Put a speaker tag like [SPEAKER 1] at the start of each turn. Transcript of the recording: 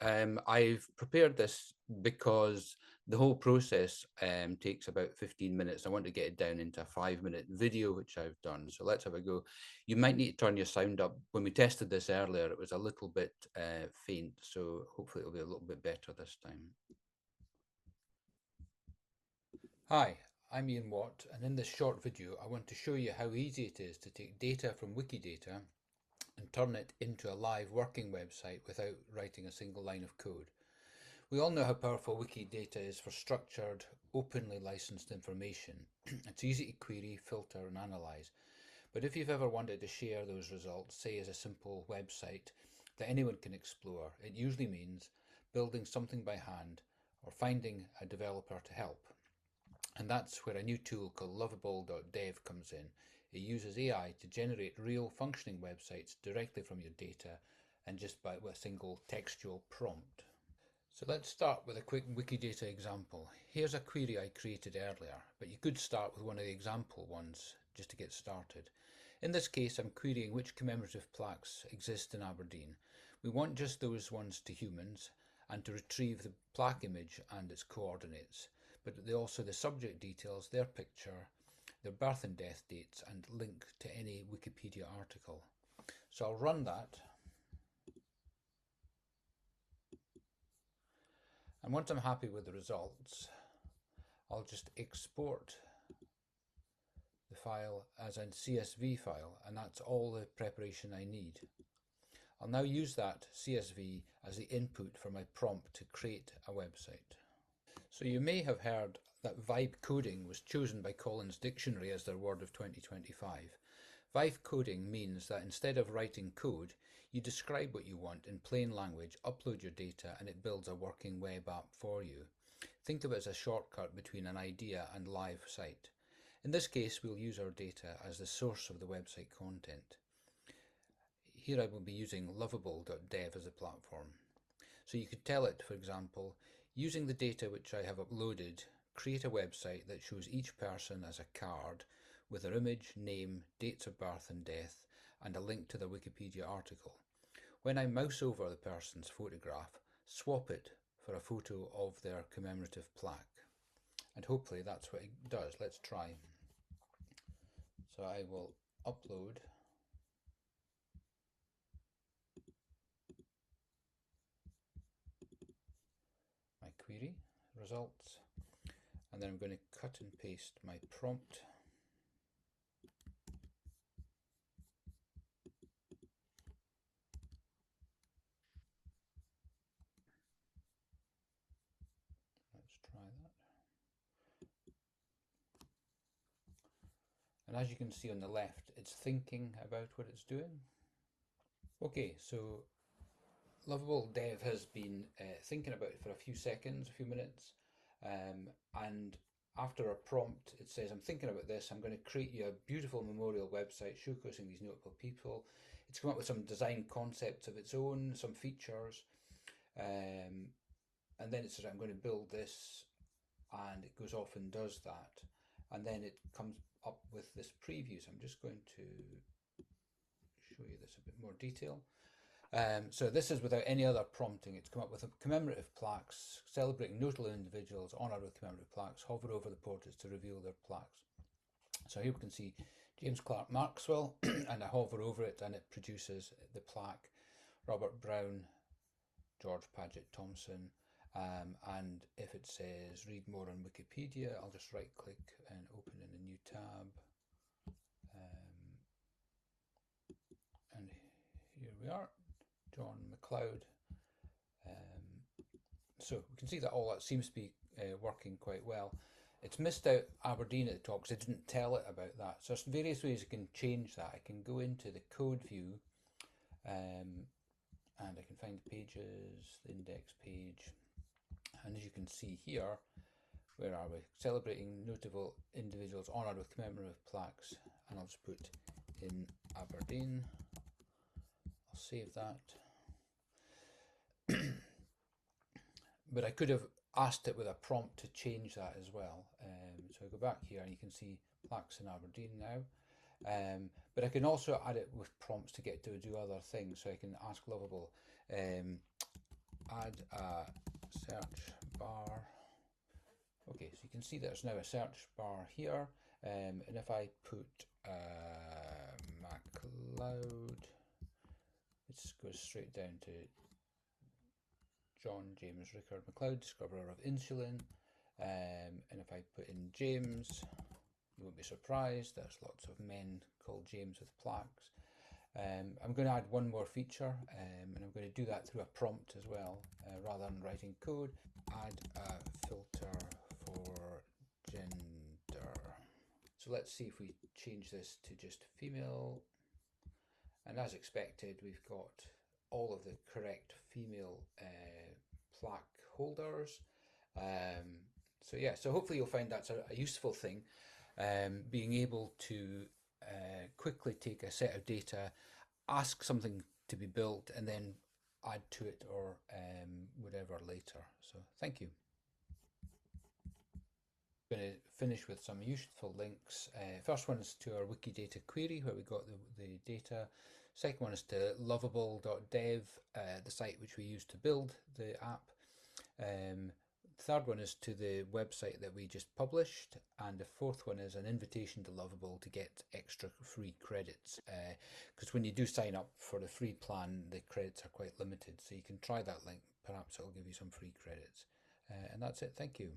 [SPEAKER 1] I've prepared this because the whole process takes about 15 minutes. I want to get it down into a 5-minute video, which I've done. So let's have a go. You might need to turn your sound up. When we tested this earlier, it was a little bit faint. So hopefully it'll be a little bit better this time. Hi, I'm Ian Watt, and in this short video, I want to show you how easy it is to take data from Wikidata and turn it into a live working website without writing a single line of code. We all know how powerful Wikidata is for structured, openly licensed information. It's easy to query, filter and analyse. But if you've ever wanted to share those results, say as a simple website that anyone can explore, it usually means building something by hand or finding a developer to help. And that's where a new tool called lovable.dev comes in. It uses AI to generate real functioning websites directly from your data and just with a single textual prompt. So let's start with a quick Wikidata example. Here's a query I created earlier, but you could start with one of the example ones just to get started. In this case, I'm querying which commemorative plaques exist in Aberdeen. We want just those ones to humans and to retrieve the plaque image and its coordinates, but also the subject details, their picture, their birth and death dates, and link to any Wikipedia article. So I'll run that. And once I'm happy with the results, I'll just export the file as a CSV file, and that's all the preparation I need. I'll now use that CSV as the input for my prompt to create a website. So you may have heard that vibe coding was chosen by Collins Dictionary as their word of 2025. Vibe coding means that instead of writing code, you describe what you want in plain language, upload your data, and it builds a working web app for you. Think of it as a shortcut between an idea and live site. In this case, we'll use our data as the source of the website content. Here I will be using lovable.dev as a platform. So you could tell it, for example, using the data which I have uploaded, create a website that shows each person as a card with their image, name, dates of birth and death, and a link to their Wikipedia article. When I mouse over the person's photograph, swap it for a photo of their commemorative plaque. And hopefully that's what it does. Let's try. So I will upload my query results, and then I'm going to cut and paste my prompt. Let's try that. And as you can see on the left, it's thinking about what it's doing. Okay, so Lovable Dev has been thinking about it for a few seconds, a few minutes, and after a prompt, it says, I'm thinking about this, I'm going to create you a beautiful memorial website showcasing these notable people. It's come up with some design concepts of its own, some features, and then it says, I'm going to build this, and it goes off and does that. And then it comes up with this preview. So I'm just going to show you this a bit more detail. So this is without any other prompting. It's come up with commemorative plaques celebrating notable individuals honoured with commemorative plaques. Hover over the portraits to reveal their plaques. So here we can see James Clerk Maxwell, and I hover over it and it produces the plaque. Robert Brown, George Paget Thompson, and if it says read more on Wikipedia, I'll just right click and open in a new tab. And here we are, John McLeod. So we can see that all that seems to be working quite well. It's missed out Aberdeen at the top because I didn't tell it about that. So there's various ways I can change that. I can go into the code view and I can find the pages, the index page. And as you can see here, where are we? Celebrating notable individuals honoured with commemorative plaques. And I'll just put in Aberdeen. I'll save that. But I could have asked it with a prompt to change that as well. So I go back here and you can see plaques in Aberdeen now. But I can also add it with prompts to get to do other things. So I can ask Lovable, add a search bar. Okay, so you can see there's now a search bar here, and if I put MacLeod, it goes straight down to John James Rickard MacLeod, discoverer of insulin, and if I put in James, you won't be surprised, there's lots of men called James with plaques. I'm going to add one more feature, and I'm going to do that through a prompt as well, rather than writing code. Add a filter for gender. So let's see if we change this to just female. And as expected, we've got all of the correct female plaque holders. So yeah, so hopefully you'll find that's a useful thing, being able to quickly take a set of data, ask something to be built, and then add to it or whatever later. So thank you. I'm going to finish with some useful links. First one is to our Wikidata query where we got the data. Second one is to lovable.dev, the site which we used to build the app. Third one is to the website that we just published, and the fourth one is an invitation to Lovable to get extra free credits, because when you do sign up for the free plan, the credits are quite limited, so you can try that link, perhaps it'll give you some free credits. And that's it, thank you.